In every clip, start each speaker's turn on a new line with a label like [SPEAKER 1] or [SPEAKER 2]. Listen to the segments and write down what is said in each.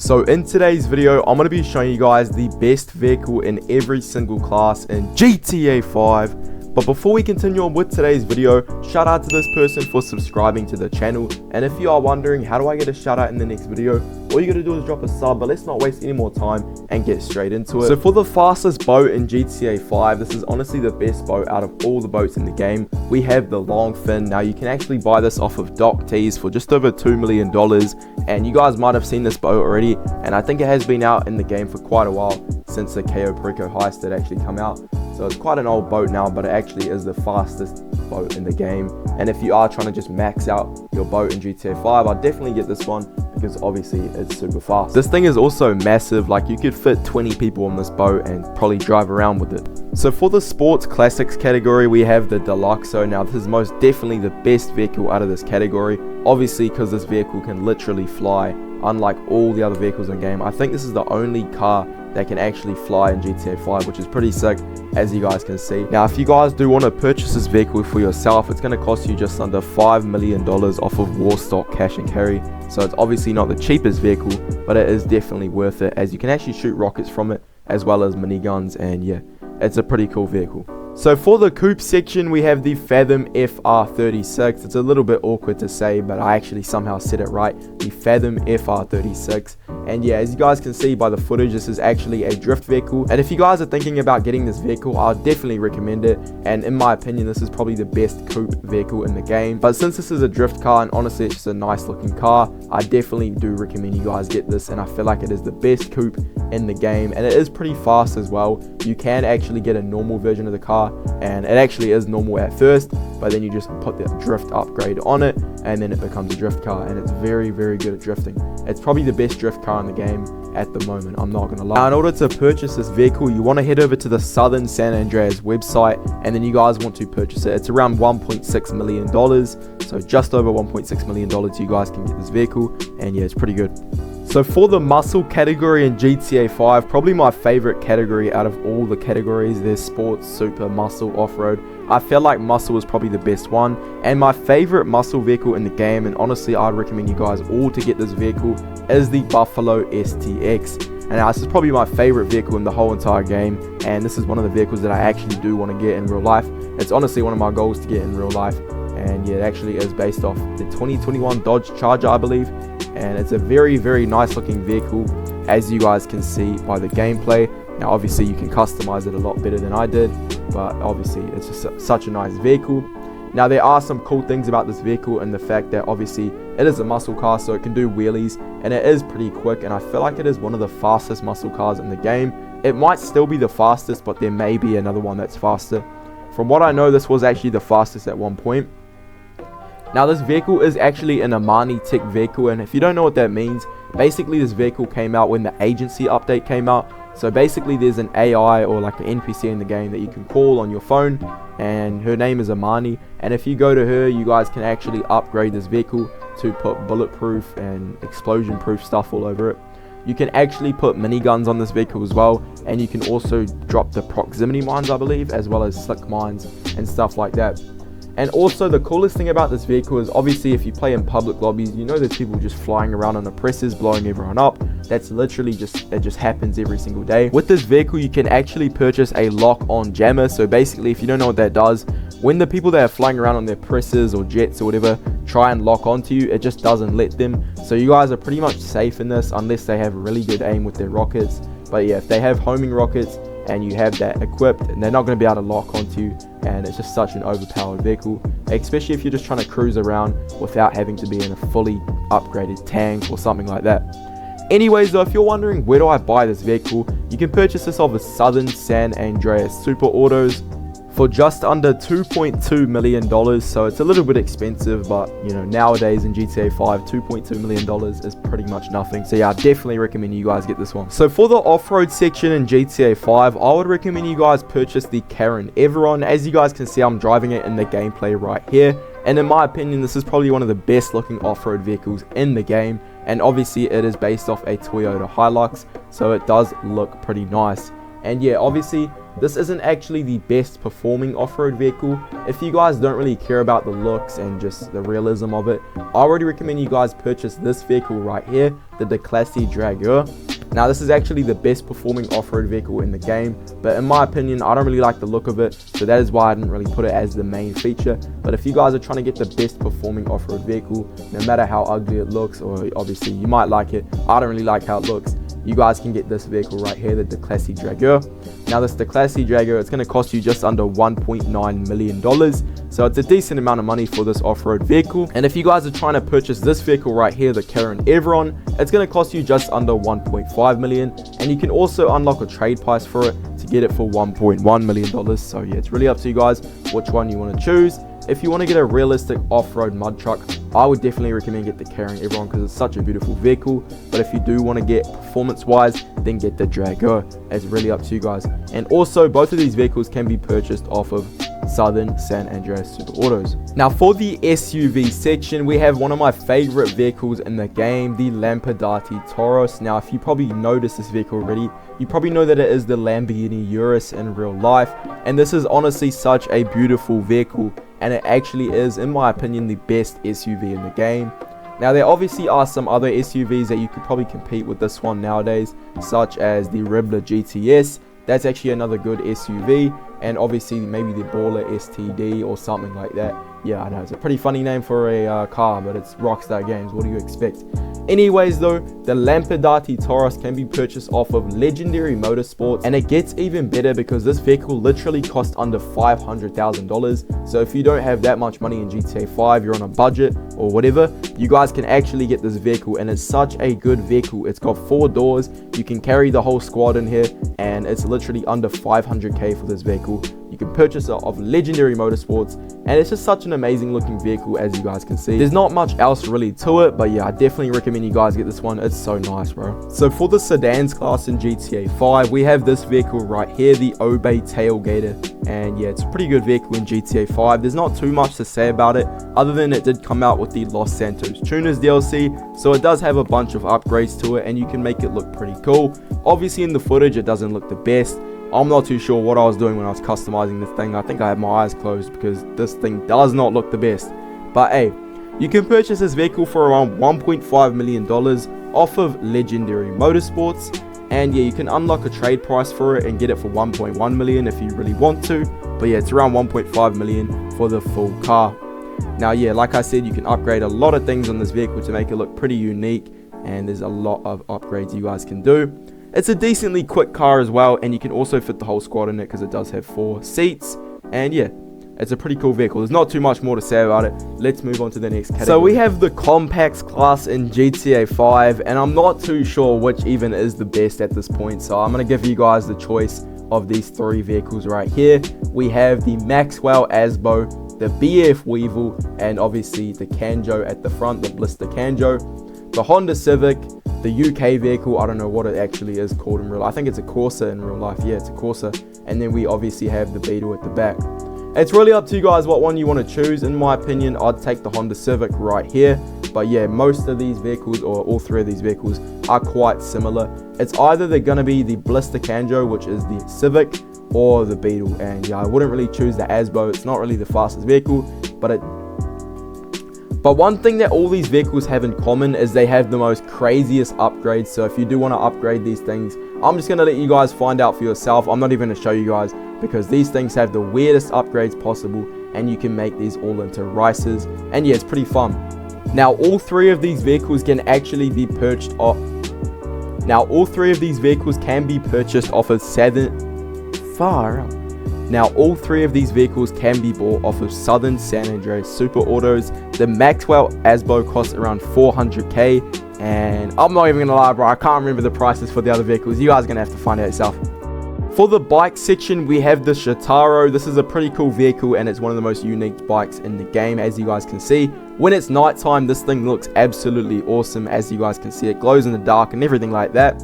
[SPEAKER 1] So in today's video, I'm going to be showing you guys the best vehicle in every single class in GTA 5. But before we continue on with today's video, shout out to this person for subscribing to the channel. And if you are wondering, how do I get a shout out in the next video? All you gotta do is drop a sub, but let's not waste any more time and get straight into it. So for the fastest boat in GTA 5, this is honestly the best boat out of all the boats in the game. We have the long fin. Now you can actually buy this off of Doc Tees for just over $2 million. And you guys might have seen this boat already. And I think it has been out in the game for quite a while since the KO Perico heist had actually come out. So it's quite an old boat now, but it actually is the fastest boat in the game. And if you are trying to just max out your boat in GTA 5, I'd definitely get this one because obviously it's super fast. This thing is also massive, like you could fit 20 people on this boat and probably drive around with it. So for the sports classics category, we have the Deluxo. Now this is most definitely the best vehicle out of this category, obviously because this vehicle can literally fly, unlike all the other vehicles in the game. I think this is the only car that can actually fly in GTA 5, which is pretty sick, as you guys can see. Now if you guys do want to purchase this vehicle for yourself, it's going to cost you just under $5 million off of war stock cash and carry. So it's obviously not the cheapest vehicle, but it is definitely worth it, as you can actually shoot rockets from it as well as miniguns, and yeah, it's a pretty cool vehicle. So for the coupe section, we have the Fathom FR36. It's a little bit awkward to say, but I actually somehow said it right. The Fathom FR36. And yeah, as you guys can see by the footage, this is actually a drift vehicle. And if you guys are thinking about getting this vehicle, I'll definitely recommend it. And in my opinion, this is probably the best coupe vehicle in the game. But since this is a drift car, and honestly it's just a nice looking car, I definitely do recommend you guys get this. And I feel like it is the best coupe in the game. And it is pretty fast as well. You can actually get a normal version of the car, and it actually is normal at first, but then you just put the drift upgrade on it and then it becomes a drift car, and it's very good at drifting. It's probably the best drift car in the game at the moment, I'm not gonna lie. Now in order to purchase this vehicle, you want to head over to the Southern San Andreas website, and then you guys want to purchase it. It's around $1.6 million, so just over $1.6 million you guys can get this vehicle, and yeah, it's pretty good. So for the muscle category in GTA 5, probably my favorite category out of all the categories. There's sports, super, muscle, off-road. I feel like muscle is probably the best one, and my favorite muscle vehicle in the game, and honestly I'd recommend you guys all to get this vehicle, is the Buffalo STX. And now this is probably my favorite vehicle in the whole entire game, and this is one of the vehicles that I actually do want to get in real life. It's honestly one of my goals to get in real life, and yeah, it actually is based off the 2021 Dodge Charger, I believe. And it's a very nice looking vehicle, as you guys can see by the gameplay. Now obviously you can customize it a lot better than I did, but obviously it's just such a nice vehicle. Now there are some cool things about this vehicle, and the fact that obviously it is a muscle car, so it can do wheelies, and it is pretty quick, and I feel like it is one of the fastest muscle cars in the game. It might still be the fastest, but there may be another one that's faster. From what I know, this was actually the fastest at one point. Now this vehicle is actually an Armani Tech vehicle, and if you don't know what that means, basically this vehicle came out when the agency update came out. So basically there's an AI or like an NPC in the game that you can call on your phone, and her name is Armani, and if you go to her, you guys can actually upgrade this vehicle to put bulletproof and explosion proof stuff all over it. You can actually put miniguns on this vehicle as well, and you can also drop the proximity mines, I believe, as well as slick mines and stuff like that. And also the coolest thing about this vehicle is obviously if you play in public lobbies, you know there's people just flying around on oppressors, blowing everyone up. That's literally it just happens every single day. With this vehicle, you can actually purchase a lock-on jammer. So basically, if you don't know what that does, when the people that are flying around on their pressers or jets or whatever try and lock onto you, it just doesn't let them. So you guys are pretty much safe in this, unless they have really good aim with their rockets. But yeah, if they have homing rockets and you have that equipped, and they're not going to be able to lock onto you, and it's just such an overpowered vehicle, especially if you're just trying to cruise around without having to be in a fully upgraded tank or something like that. Anyways though, if you're wondering where do I buy this vehicle, you can purchase this off the Southern San Andreas Super Autos for just under $2.2 million. So it's a little bit expensive, but you know, nowadays in GTA 5, $2.2 million is pretty much nothing. So yeah, I definitely recommend you guys get this one. So for the off-road section in GTA 5, I would recommend you guys purchase the Karen Everon. As you guys can see, I'm driving it in the gameplay right here, and in my opinion, this is probably one of the best looking off-road vehicles in the game. And obviously it is based off a Toyota Hilux, so it does look pretty nice. And yeah, obviously this isn't actually the best performing off-road vehicle. If you guys don't really care about the looks and just the realism of it, I already recommend you guys purchase this vehicle right here, the Classe Drageur. Now this is actually the best performing off-road vehicle in the game, but in my opinion I don't really like the look of it, so that is why I didn't really put it as the main feature. But if you guys are trying to get the best performing off-road vehicle, no matter how ugly it looks, or obviously you might like it, I don't really like how it looks, you guys can get this vehicle right here, the Classe Drageur. Now this Classe Drageur, it's going to cost you just under $1.9 million, so it's a decent amount of money for this off-road vehicle. And if you guys are trying to purchase this vehicle right here, the Karin Evron, it's going to cost you just under $1.5 million, and you can also unlock a trade price for it to get it for $1.1 million. So yeah, it's really up to you guys which one you want to choose. If you want to get a realistic off-road mud truck, I would definitely recommend get the Karin Evron because it's such a beautiful vehicle. But if you do want to get performance-wise, then get the Drageur. It's really up to you guys. And also, both of these vehicles can be purchased off of Southern San Andreas Super Autos. Now for the SUV section, we have one of my favorite vehicles in the game, the Lampadati Toros. Now if you probably noticed this vehicle already, you probably know that it is the Lamborghini Urus in real life, and this is honestly such a beautiful vehicle, and it actually is, in my opinion, the best SUV in the game. Now there obviously are some other SUVs that you could probably compete with this one nowadays, such as the Ribbler GTS. That's actually another good SUV, and obviously maybe the Baller STD or something like that. Yeah, I know, it's a pretty funny name for a car, but it's Rockstar Games, what do you expect? Anyways though, the Lampadati Toros can be purchased off of Legendary Motorsports, and it gets even better because this vehicle literally costs under $500,000. So if you don't have that much money in GTA 5, you're on a budget or whatever, you guys can actually get this vehicle, and it's such a good vehicle. It's got 4 doors, you can carry the whole squad in here, and it's literally under 500k for this vehicle. You can purchase it off Legendary Motorsports, and it's just such an amazing looking vehicle, as you guys can see. There's not much else really to it, but yeah, I definitely recommend you guys get this one. It's so nice, bro. So for the sedans class in GTA 5, we have this vehicle right here, the Obey Tailgater, and yeah, it's a pretty good vehicle in GTA 5. There's not too much to say about it, other than it did come out with the Los Santos Tuners DLC, so it does have a bunch of upgrades to it, and you can make it look pretty cool. Obviously in the footage it doesn't look the best. I'm not too sure what I was doing when I was customizing this thing. I think I had my eyes closed because this thing does not look the best. But hey, you can purchase this vehicle for around $1.5 million off of Legendary Motorsports. And yeah, you can unlock a trade price for it and get it for $1.1 million if you really want to. But yeah, it's around $1.5 million for the full car. Now yeah, like I said, you can upgrade a lot of things on this vehicle to make it look pretty unique. And there's a lot of upgrades you guys can do. It's a decently quick car as well, and you can also fit the whole squad in it because it does have 4 seats. And yeah, it's a pretty cool vehicle. There's not too much more to say about it. Let's move on to the next category. So we have the compacts class in GTA 5, and I'm not too sure which even is the best at this point. So I'm going to give you guys the choice of these 3 vehicles right here. We have the Maxwell Asbo, the BF Weevil, and obviously the Kanjo at the front, the Blister Kanjo, the Honda Civic, the UK vehicle, I don't know what it actually is called in real life. I think it's a Corsa in real life. Yeah, it's a Corsa. And then we obviously have the Beetle at the back. It's really up to you guys what one you want to choose. In my opinion, I'd take the Honda Civic right here. But yeah, most of these vehicles, or all 3 of these vehicles, are quite similar. It's either they're going to be the Blister Kanjo, which is the Civic, or the Beetle. And yeah, I wouldn't really choose the Asbo. It's not really the fastest vehicle, but one thing that all these vehicles have in common is they have the most craziest upgrades. So if you do want to upgrade these things, I'm just going to let you guys find out for yourself. I'm not even going to show you guys because these things have the weirdest upgrades possible, and you can make these all into rices. And yeah, it's pretty fun. Now all 3 of these vehicles can actually be purchased off. Now all 3 of these vehicles can be purchased off of Now all 3 of these vehicles can be bought off of Southern San Andreas Super Autos. The Maxwell Asbo costs around 400k, and I'm not even gonna lie, bro, I can't remember the prices for the other vehicles. You guys are gonna have to find out yourself. For the bike section, we have the Shitaro. This is a pretty cool vehicle, and it's one of the most unique bikes in the game, as you guys can see. When it's nighttime, this thing looks absolutely awesome. As you guys can see, it glows in the dark and everything like that.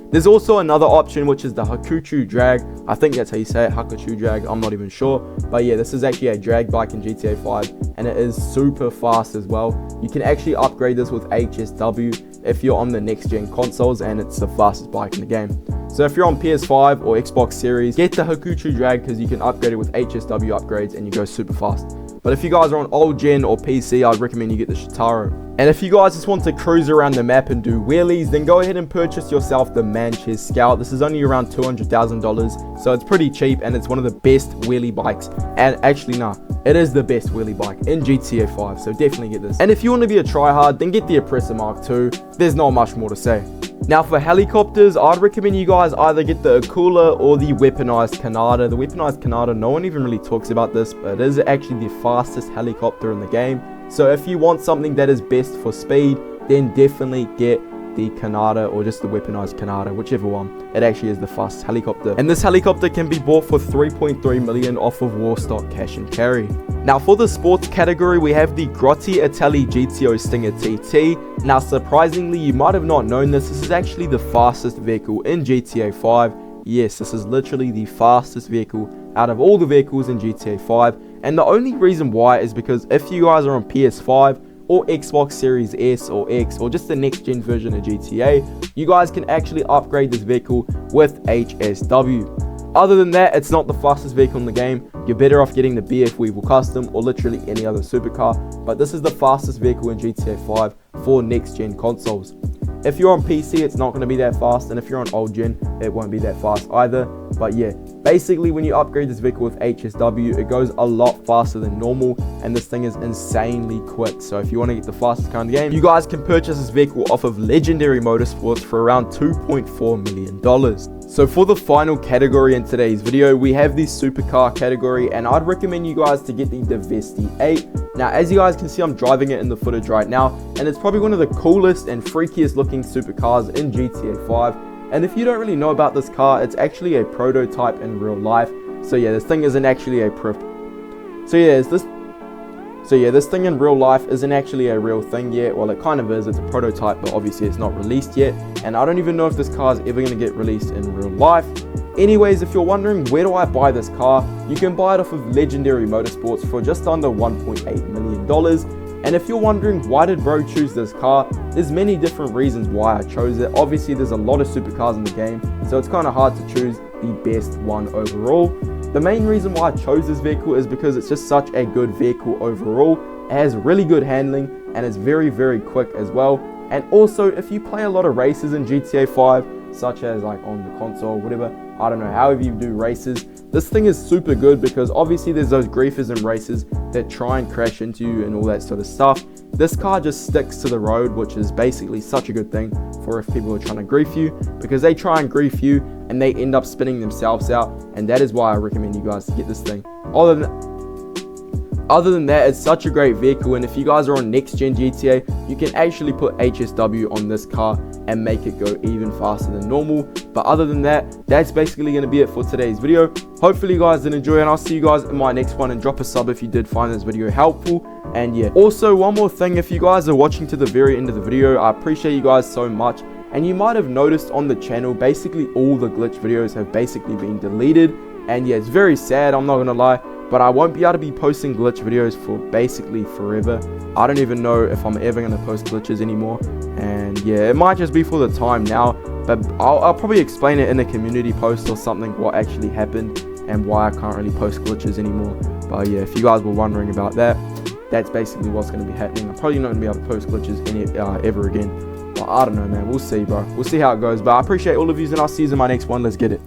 [SPEAKER 1] There's also another option, which is the Hakuchu Drag. I think that's how you say it, Hakuchu Drag. I'm not even sure. But yeah, this is actually a drag bike in GTA 5, and it is super fast as well. You can actually upgrade this with HSW. if you're on the next gen consoles, and it's the fastest bike in the game. So if you're on PS5 or Xbox Series, get the Hakuchu Drag because you can upgrade it with HSW upgrades and you go super fast. But if you guys are on old gen or PC, I'd recommend you get the Shitaro. And if you guys just want to cruise around the map and do wheelies, then go ahead and purchase yourself the Manchester Scout. This is only around $200,000, so it's pretty cheap and it's one of the best wheelie bikes. And actually, nah, it is the best wheelie bike in GTA 5, so definitely get this. And if you want to be a tryhard, then get the Oppressor Mark II. There's not much more to say. Now for helicopters, I'd recommend you guys either get the Akula or the weaponized Kanata. The weaponized Kanata, no one even really talks about this, but it is actually the fastest helicopter in the game. So if you want something that is best for speed, then definitely get the Kanata or just the weaponized Kanata, whichever one. It actually is the fastest helicopter. And this helicopter can be bought for 3.3 million off of Warstock Cash and Carry. Now for the sports category, we have the Grotti Italy GTO Stinger TT. Now surprisingly, you might have not known this is actually the fastest vehicle in GTA 5. Yes, this is literally the fastest vehicle out of all the vehicles in GTA 5. And the only reason why is because if you guys are on PS5 or Xbox Series S or X or just the next gen version of GTA, you guys can actually upgrade this vehicle with HSW. Other than that, it's not the fastest vehicle in the game. You're better off getting the BF Weevil Custom or literally any other supercar, but this is the fastest vehicle in GTA 5 for next gen consoles. If you're on PC, it's not going to be that fast, and if you're on old gen, it won't be that fast either. But yeah, basically when you upgrade this vehicle with HSW, it goes a lot faster than normal, and this thing is insanely quick. So if you want to get the fastest car in the game, you guys can purchase this vehicle off of Legendary Motorsports for around $2.4 million. So for the final category in today's video, we have the supercar category, and I'd recommend you guys to get the Devesti 8. Now, as you guys can see, I'm driving it in the footage right now, and it's probably one of the coolest and freakiest looking supercars in GTA 5. And if you don't really know about this car, it's actually a prototype in real life. So yeah, this thing isn't actually a this thing in real life isn't actually a real thing yet. Well, it kind of is. It's a prototype, but obviously it's not released yet. And I don't even know if this car is ever going to get released in real life. Anyways, if you're wondering where do I buy this car, you can buy it off of Legendary Motorsports for just under $1.8 million. And if you're wondering why did bro choose this car, there's many different reasons why I chose it. Obviously, there's a lot of supercars in the game, so it's kind of hard to choose the best one overall. The main reason why I chose this vehicle is because it's just such a good vehicle overall. It has really good handling and it's very, very quick as well. And also, if you play a lot of races in GTA 5, such as like on the console or whatever, I don't know, however you do races, this thing is super good because obviously there's those griefers in races that try and crash into you and all that sort of stuff. This car just sticks to the road, which is basically such a good thing for if people are trying to grief you, because they try and grief you and they end up spinning themselves out, and that is why I recommend you guys to get this thing. Other than that, it's such a great vehicle, and if you guys are on next gen GTA, you can actually put HSW on this car and make it go even faster than normal. But other than that, that's basically going to be it for today's video. Hopefully you guys did enjoy, and I'll see you guys in my next one, and drop a sub if you did find this video helpful. And yeah, also one more thing, if you guys are watching to the very end of the video, I appreciate you guys so much. And you might have noticed on the channel, basically all the glitch videos have basically been deleted. And yeah, it's very sad, I'm not going to lie. But I won't be able to be posting glitch videos for basically forever. I don't even know if I'm ever going to post glitches anymore. And yeah, it might just be for the time now. But I'll probably explain it in a community post or something, what actually happened and why I can't really post glitches anymore. But yeah, if you guys were wondering about that, that's basically what's going to be happening. I'm probably not going to be able to post glitches ever again. But I don't know, man. We'll see, bro. We'll see how it goes. But I appreciate all of you, and I'll see you in my next one. Let's get it.